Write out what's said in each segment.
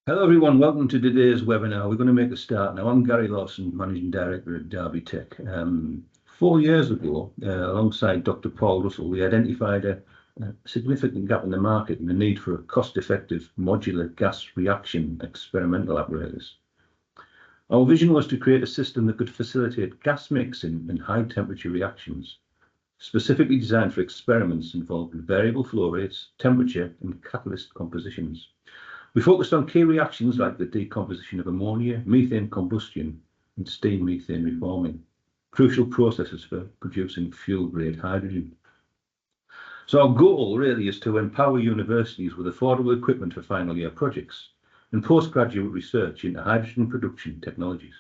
Hello everyone, welcome to today's webinar. We're going to make a start now. I'm Gary Lawson, Managing Director at DarbyTech. 4 years ago, alongside Dr. Paul Russell, we identified a significant gap in the market and the need for a cost-effective modular gas reaction experimental apparatus. Our vision was to create a system that could facilitate gas mixing and high-temperature reactions, specifically designed for experiments involving variable flow rates, temperature, and catalyst compositions. We focused on key reactions like the decomposition of ammonia, methane combustion, and steam methane reforming, crucial processes for producing fuel-grade hydrogen. So our goal really is to empower universities with affordable equipment for final year projects and postgraduate research into hydrogen production technologies.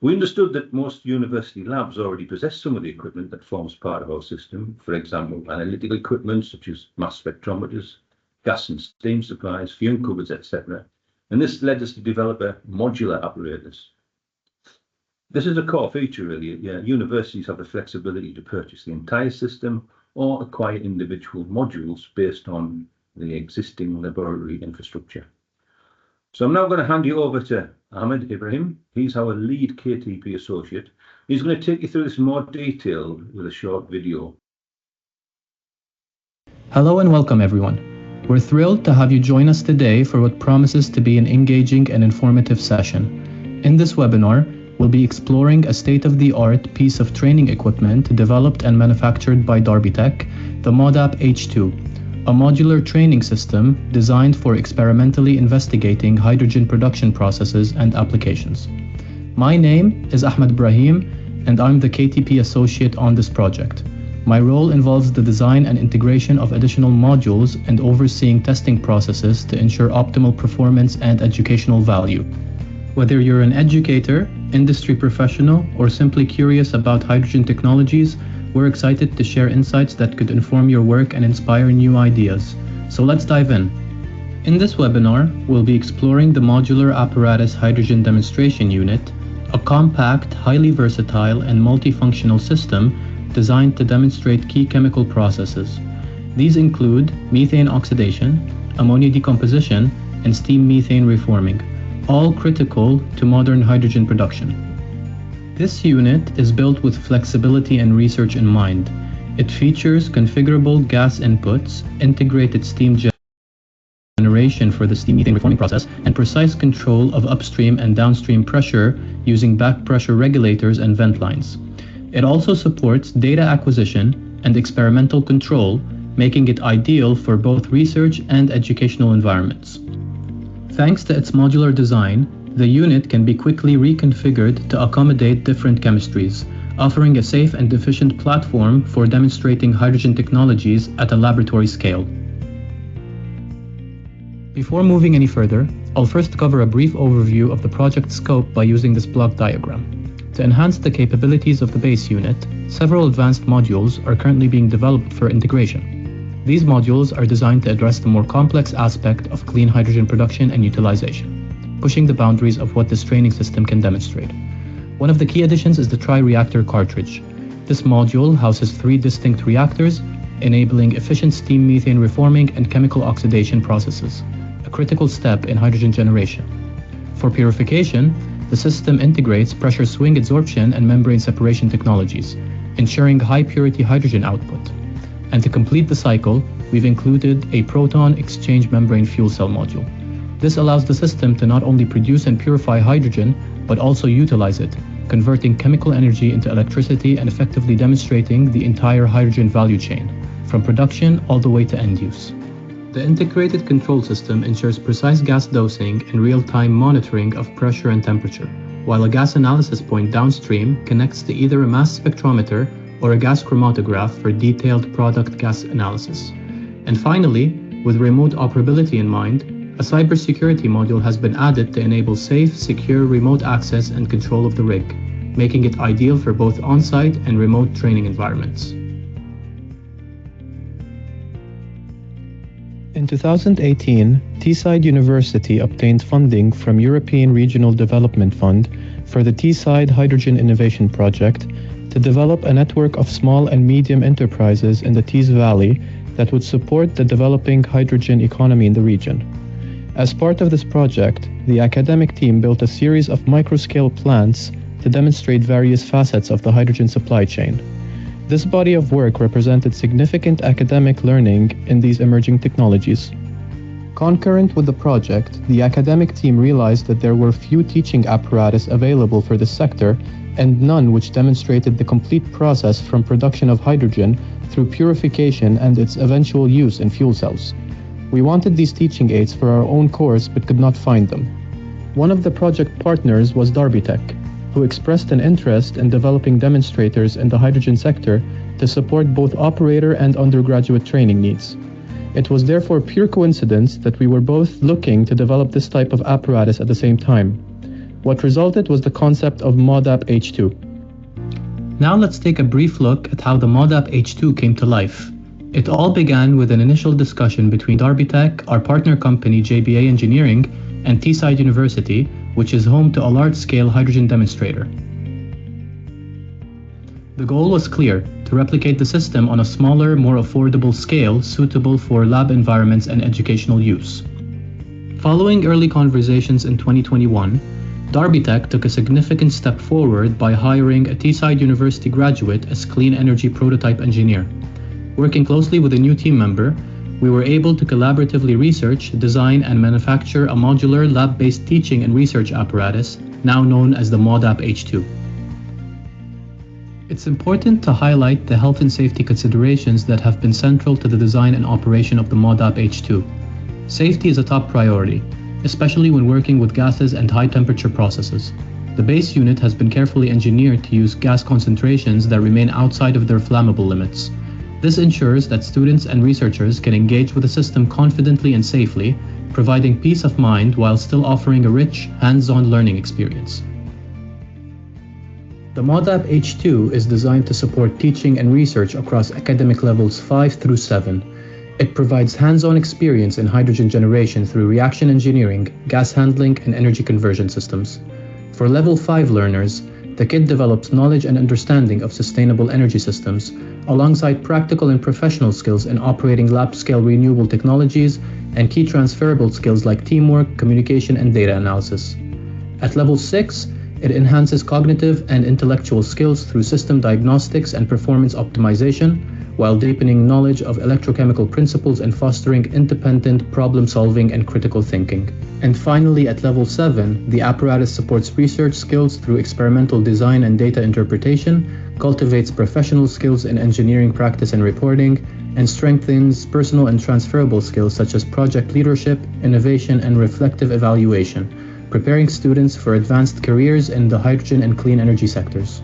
We understood that most university labs already possess some of the equipment that forms part of our system, for example, analytical equipment such as mass spectrometers, gas and steam supplies, fume cupboards, etc. And this led us to develop a modular apparatus. This is a core feature really. Universities have the flexibility to purchase the entire system or acquire individual modules based on the existing laboratory infrastructure. So I'm now going to hand you over to Ahmad Ibrahim. He's our lead KTP Associate. He's going to take you through this in more detail with a short video. Hello and welcome everyone. We're thrilled to have you join us today for what promises to be an engaging and informative session. In this webinar, we'll be exploring a state-of-the-art piece of training equipment developed and manufactured by DarbyTech, the ModApp H2, a modular training system designed for experimentally investigating hydrogen production processes and applications. My name is Ahmad Ibrahim, and I'm the KTP Associate on this project. My role involves the design and integration of additional modules and overseeing testing processes to ensure optimal performance and educational value. Whether you're an educator, industry professional, or simply curious about hydrogen technologies, we're excited to share insights that could inform your work and inspire new ideas. So let's dive in. In this webinar, we'll be exploring the Modular Apparatus Hydrogen Demonstration Unit, a compact, highly versatile, and multifunctional system designed to demonstrate key chemical processes. These include methane oxidation, ammonia decomposition, and steam methane reforming, all critical to modern hydrogen production. This unit is built with flexibility and research in mind. It features configurable gas inputs, integrated steam generation for the steam methane reforming process, and precise control of upstream and downstream pressure using back pressure regulators and vent lines. It also supports data acquisition and experimental control, making it ideal for both research and educational environments. Thanks to its modular design, the unit can be quickly reconfigured to accommodate different chemistries, offering a safe and efficient platform for demonstrating hydrogen technologies at a laboratory scale. Before moving any further, I'll first cover a brief overview of the project scope by using this block diagram. To enhance the capabilities of the base unit, several advanced modules are currently being developed for integration. These modules are designed to address the more complex aspect of clean hydrogen production and utilization, pushing the boundaries of what this training system can demonstrate. One of the key additions is the tri-reactor cartridge. This module houses 3 distinct reactors, enabling efficient steam methane reforming and chemical oxidation processes, a critical step in hydrogen generation. For purification, the system integrates pressure swing adsorption and membrane separation technologies, ensuring high-purity hydrogen output. And to complete the cycle, we've included a proton exchange membrane fuel cell module. This allows the system to not only produce and purify hydrogen, but also utilize it, converting chemical energy into electricity and effectively demonstrating the entire hydrogen value chain, from production all the way to end use. The integrated control system ensures precise gas dosing and real-time monitoring of pressure and temperature, while a gas analysis point downstream connects to either a mass spectrometer or a gas chromatograph for detailed product gas analysis. And finally, with remote operability in mind, a cybersecurity module has been added to enable safe, secure remote access and control of the rig, making it ideal for both on-site and remote training environments. In 2018, Teesside University obtained funding from European Regional Development Fund for the Teesside Hydrogen Innovation Project to develop a network of small and medium enterprises in the Tees Valley that would support the developing hydrogen economy in the region. As part of this project, the academic team built a series of microscale plants to demonstrate various facets of the hydrogen supply chain. This body of work represented significant academic learning in these emerging technologies. Concurrent with the project, the academic team realized that there were few teaching apparatus available for this sector and none which demonstrated the complete process from production of hydrogen through purification and its eventual use in fuel cells. We wanted these teaching aids for our own course but could not find them. One of the project partners was DarbyTech, who expressed an interest in developing demonstrators in the hydrogen sector to support both operator and undergraduate training needs. It was therefore pure coincidence that we were both looking to develop this type of apparatus at the same time. What resulted was the concept of ModApp H2. Now let's take a brief look at how the ModApp H2 came to life. It all began with an initial discussion between DarbyTech, our partner company JBA Engineering, and Teesside University, which is home to a large-scale hydrogen demonstrator. The goal was clear: to replicate the system on a smaller, more affordable scale suitable for lab environments and educational use. Following early conversations in 2021, DarbyTech took a significant step forward by hiring a Teesside University graduate as clean energy prototype engineer. Working closely with a new team member, we were able to collaboratively research, design, and manufacture a modular lab-based teaching and research apparatus, now known as the ModApp H2. It's important to highlight the health and safety considerations that have been central to the design and operation of the ModApp H2. Safety is a top priority, especially when working with gases and high-temperature processes. The base unit has been carefully engineered to use gas concentrations that remain outside of their flammable limits. This ensures that students and researchers can engage with the system confidently and safely, providing peace of mind while still offering a rich, hands-on learning experience. The ModApp H2 is designed to support teaching and research across academic levels 5 through 7. It provides hands-on experience in hydrogen generation through reaction engineering, gas handling, and energy conversion systems. For Level 5 learners, the kit develops knowledge and understanding of sustainable energy systems, alongside practical and professional skills in operating lab-scale renewable technologies and key transferable skills like teamwork, communication, and data analysis. At Level 6, it enhances cognitive and intellectual skills through system diagnostics and performance optimization, while deepening knowledge of electrochemical principles and fostering independent problem-solving and critical thinking. And finally, at Level 7, the apparatus supports research skills through experimental design and data interpretation, cultivates professional skills in engineering practice and reporting, and strengthens personal and transferable skills such as project leadership, innovation, and reflective evaluation, preparing students for advanced careers in the hydrogen and clean energy sectors.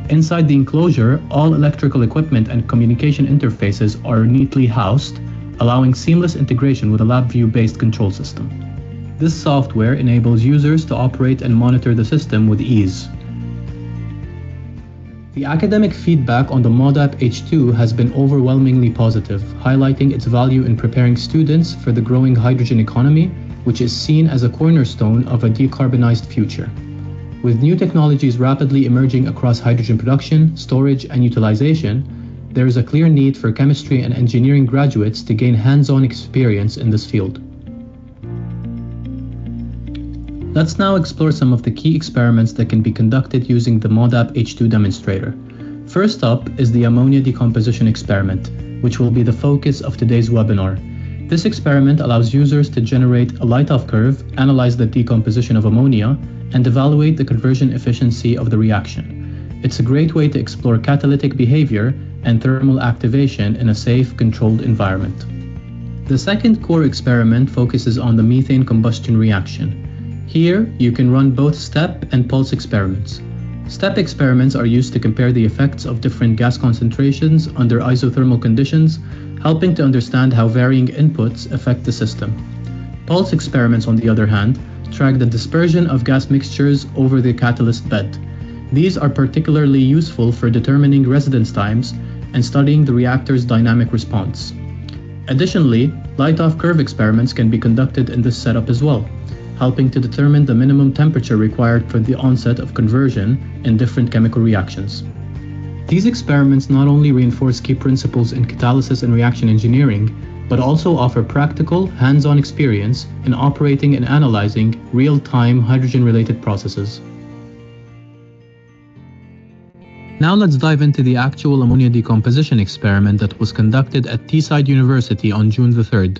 Inside the enclosure, all electrical equipment and communication interfaces are neatly housed, allowing seamless integration with a LabVIEW-based control system. This software enables users to operate and monitor the system with ease. The academic feedback on the ModApp H2 has been overwhelmingly positive, highlighting its value in preparing students for the growing hydrogen economy, which is seen as a cornerstone of a decarbonized future. With new technologies rapidly emerging across hydrogen production, storage, and utilization, there is a clear need for chemistry and engineering graduates to gain hands-on experience in this field. Let's now explore some of the key experiments that can be conducted using the ModApp H2 demonstrator. First up is the ammonia decomposition experiment, which will be the focus of today's webinar. This experiment allows users to generate a light-off curve, analyze the decomposition of ammonia, and evaluate the conversion efficiency of the reaction. It's a great way to explore catalytic behavior and thermal activation in a safe, controlled environment. The second core experiment focuses on the methane combustion reaction. Here, you can run both step and pulse experiments. Step experiments are used to compare the effects of different gas concentrations under isothermal conditions, helping to understand how varying inputs affect the system. Pulse experiments, on the other hand, track the dispersion of gas mixtures over the catalyst bed. These are particularly useful for determining residence times and studying the reactor's dynamic response. Additionally, light-off curve experiments can be conducted in this setup as well, helping to determine the minimum temperature required for the onset of conversion in different chemical reactions. These experiments not only reinforce key principles in catalysis and reaction engineering, but also offer practical, hands-on experience in operating and analyzing real-time hydrogen-related processes. Now let's dive into the actual ammonia decomposition experiment that was conducted at Teesside University on June the 3rd.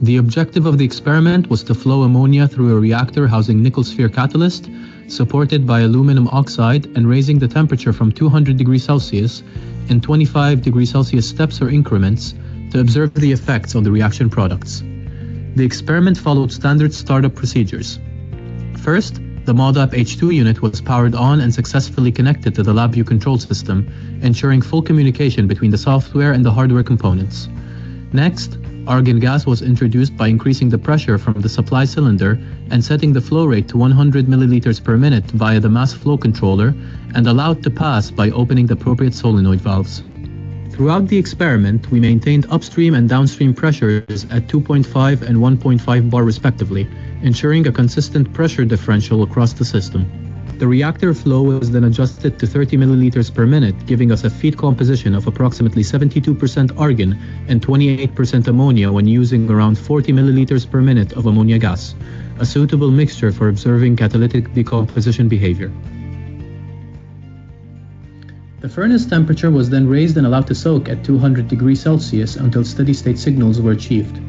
The objective of the experiment was to flow ammonia through a reactor housing nickel sphere catalyst, supported by aluminum oxide, and raising the temperature from 200 degrees Celsius in 25 degrees Celsius steps or increments to observe the effects on the reaction products. The experiment followed standard startup procedures. First, the ModApp H2 unit was powered on and successfully connected to the LabVIEW control system, ensuring full communication between the software and the hardware components. Next, argon gas was introduced by increasing the pressure from the supply cylinder and setting the flow rate to 100 milliliters per minute via the mass flow controller, and allowed to pass by opening the appropriate solenoid valves. Throughout the experiment, we maintained upstream and downstream pressures at 2.5 and 1.5 bar respectively, ensuring a consistent pressure differential across the system. The reactor flow was then adjusted to 30 milliliters per minute, giving us a feed composition of approximately 72% argon and 28% ammonia when using around 40 milliliters per minute of ammonia gas, a suitable mixture for observing catalytic decomposition behavior. The furnace temperature was then raised and allowed to soak at 200 degrees Celsius until steady-state signals were achieved.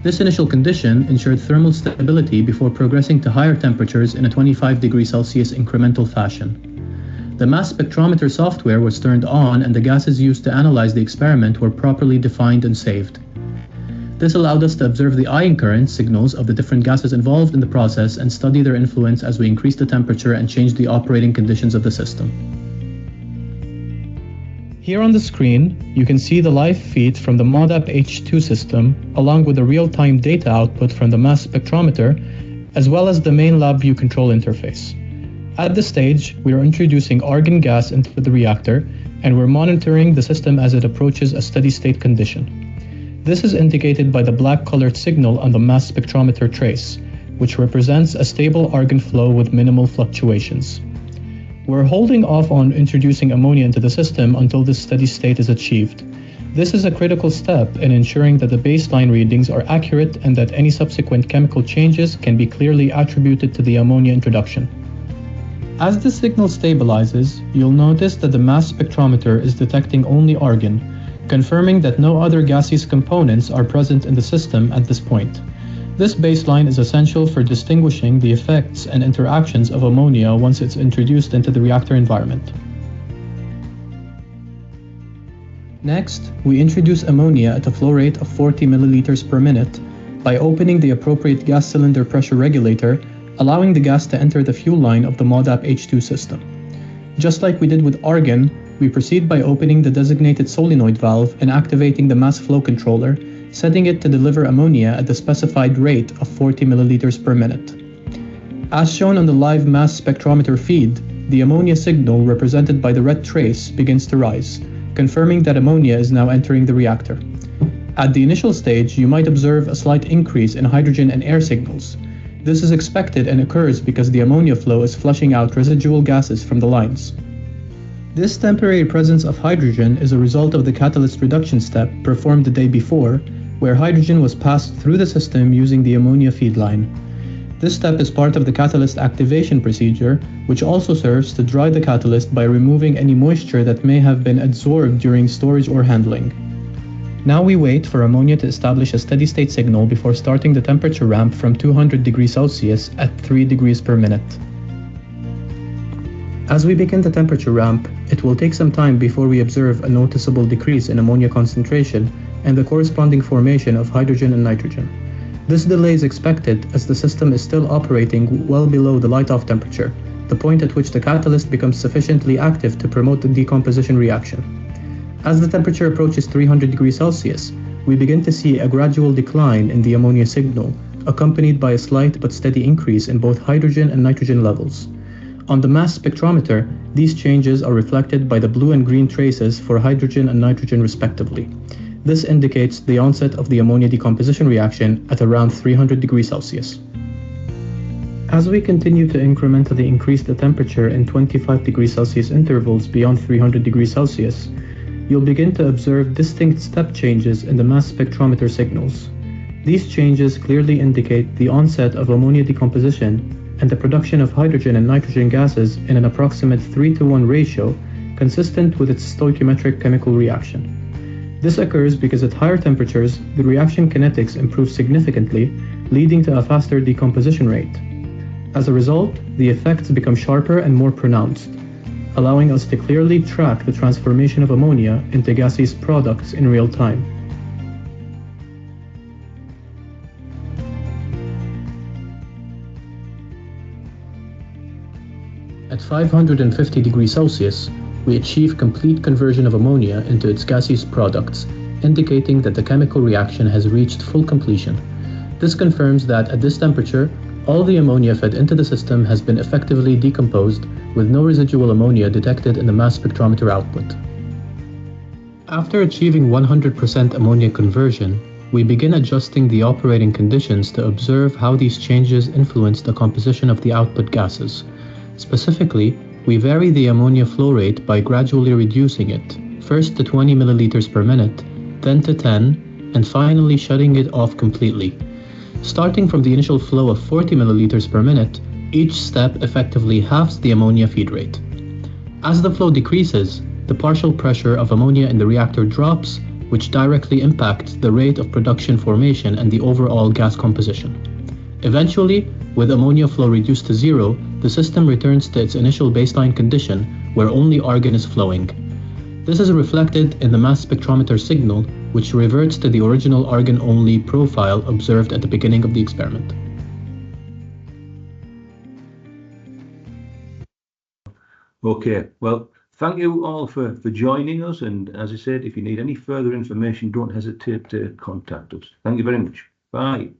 This initial condition ensured thermal stability before progressing to higher temperatures in a 25 degrees Celsius incremental fashion. The mass spectrometer software was turned on and the gases used to analyze the experiment were properly defined and saved. This allowed us to observe the ion current signals of the different gases involved in the process and study their influence as we increased the temperature and changed the operating conditions of the system. Here on the screen, you can see the live feed from the ModApp H2 system, along with the real-time data output from the mass spectrometer, as well as the main LabVIEW control interface. At this stage, we are introducing argon gas into the reactor, and we're monitoring the system as it approaches a steady-state condition. This is indicated by the black-colored signal on the mass spectrometer trace, which represents a stable argon flow with minimal fluctuations. We're holding off on introducing ammonia into the system until this steady state is achieved. This is a critical step in ensuring that the baseline readings are accurate and that any subsequent chemical changes can be clearly attributed to the ammonia introduction. As the signal stabilizes, you'll notice that the mass spectrometer is detecting only argon, confirming that no other gaseous components are present in the system at this point. This baseline is essential for distinguishing the effects and interactions of ammonia once it's introduced into the reactor environment. Next, we introduce ammonia at a flow rate of 40 milliliters per minute by opening the appropriate gas cylinder pressure regulator, allowing the gas to enter the fuel line of the ModApp H2 system. Just like we did with argon, we proceed by opening the designated solenoid valve and activating the mass flow controller, setting it to deliver ammonia at the specified rate of 40 milliliters per minute. As shown on the live mass spectrometer feed, the ammonia signal represented by the red trace begins to rise, confirming that ammonia is now entering the reactor. At the initial stage, you might observe a slight increase in hydrogen and air signals. This is expected and occurs because the ammonia flow is flushing out residual gases from the lines. This temporary presence of hydrogen is a result of the catalyst reduction step performed the day before, where hydrogen was passed through the system using the ammonia feed line. This step is part of the catalyst activation procedure, which also serves to dry the catalyst by removing any moisture that may have been absorbed during storage or handling. Now we wait for ammonia to establish a steady-state signal before starting the temperature ramp from 200 degrees Celsius at 3 degrees per minute. As we begin the temperature ramp, it will take some time before we observe a noticeable decrease in ammonia concentration and the corresponding formation of hydrogen and nitrogen. This delay is expected as the system is still operating well below the light-off temperature, the point at which the catalyst becomes sufficiently active to promote the decomposition reaction. As the temperature approaches 300 degrees Celsius, we begin to see a gradual decline in the ammonia signal, accompanied by a slight but steady increase in both hydrogen and nitrogen levels. On the mass spectrometer, these changes are reflected by the blue and green traces for hydrogen and nitrogen respectively. This indicates the onset of the ammonia decomposition reaction at around 300 degrees Celsius. As we continue to incrementally increase the temperature in 25 degrees Celsius intervals beyond 300 degrees Celsius, you'll begin to observe distinct step changes in the mass spectrometer signals. These changes clearly indicate the onset of ammonia decomposition and the production of hydrogen and nitrogen gases in an approximate 3-to-1 ratio consistent with its stoichiometric chemical reaction. This occurs because at higher temperatures, the reaction kinetics improve significantly, leading to a faster decomposition rate. As a result, the effects become sharper and more pronounced, allowing us to clearly track the transformation of ammonia into gaseous products in real time. At 550 degrees Celsius, we achieve complete conversion of ammonia into its gaseous products, indicating that the chemical reaction has reached full completion. This confirms that at this temperature, all the ammonia fed into the system has been effectively decomposed, with no residual ammonia detected in the mass spectrometer output. After achieving 100% ammonia conversion, we begin adjusting the operating conditions to observe how these changes influence the composition of the output gases. Specifically, we vary the ammonia flow rate by gradually reducing it, first to 20 milliliters per minute, then to 10, and finally shutting it off completely. Starting from the initial flow of 40 milliliters per minute, each step effectively halves the ammonia feed rate. As the flow decreases, the partial pressure of ammonia in the reactor drops, which directly impacts the rate of production formation and the overall gas composition. Eventually, with ammonia flow reduced to zero, the system returns to its initial baseline condition where only argon is flowing. This is reflected in the mass spectrometer signal, which reverts to the original argon-only profile observed at the beginning of the experiment. Okay, well, thank you all for joining us. And as I said, if you need any further information, don't hesitate to contact us. Thank you very much. Bye.